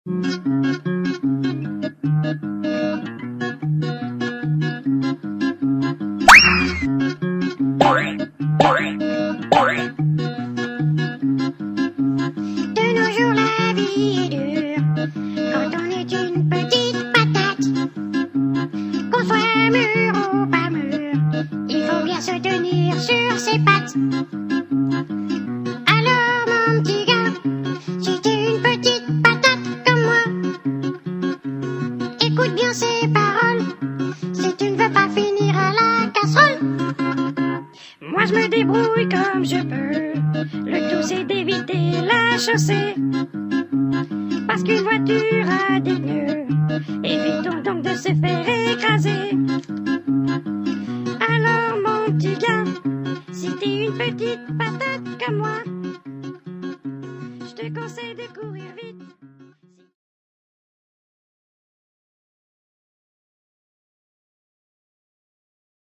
De nos jours, la vie est dure quand on est une petite patate. Qu'on soit mûr ou pas mûr, il faut bien se tenir sur ses pattes. Alors mon petit gars, si t'es une petite patate comme moi, écoute bien ces paroles, si tu ne veux pas finir à la casserole. Moi je me débrouille comme je peux, le tout c'est d'éviter la chaussée, parce qu'une voiture a des pneus, évitons donc de se faire écraser. Alors mon petit gars, si t'es une petite patate comme moi, je te conseille de courir vite.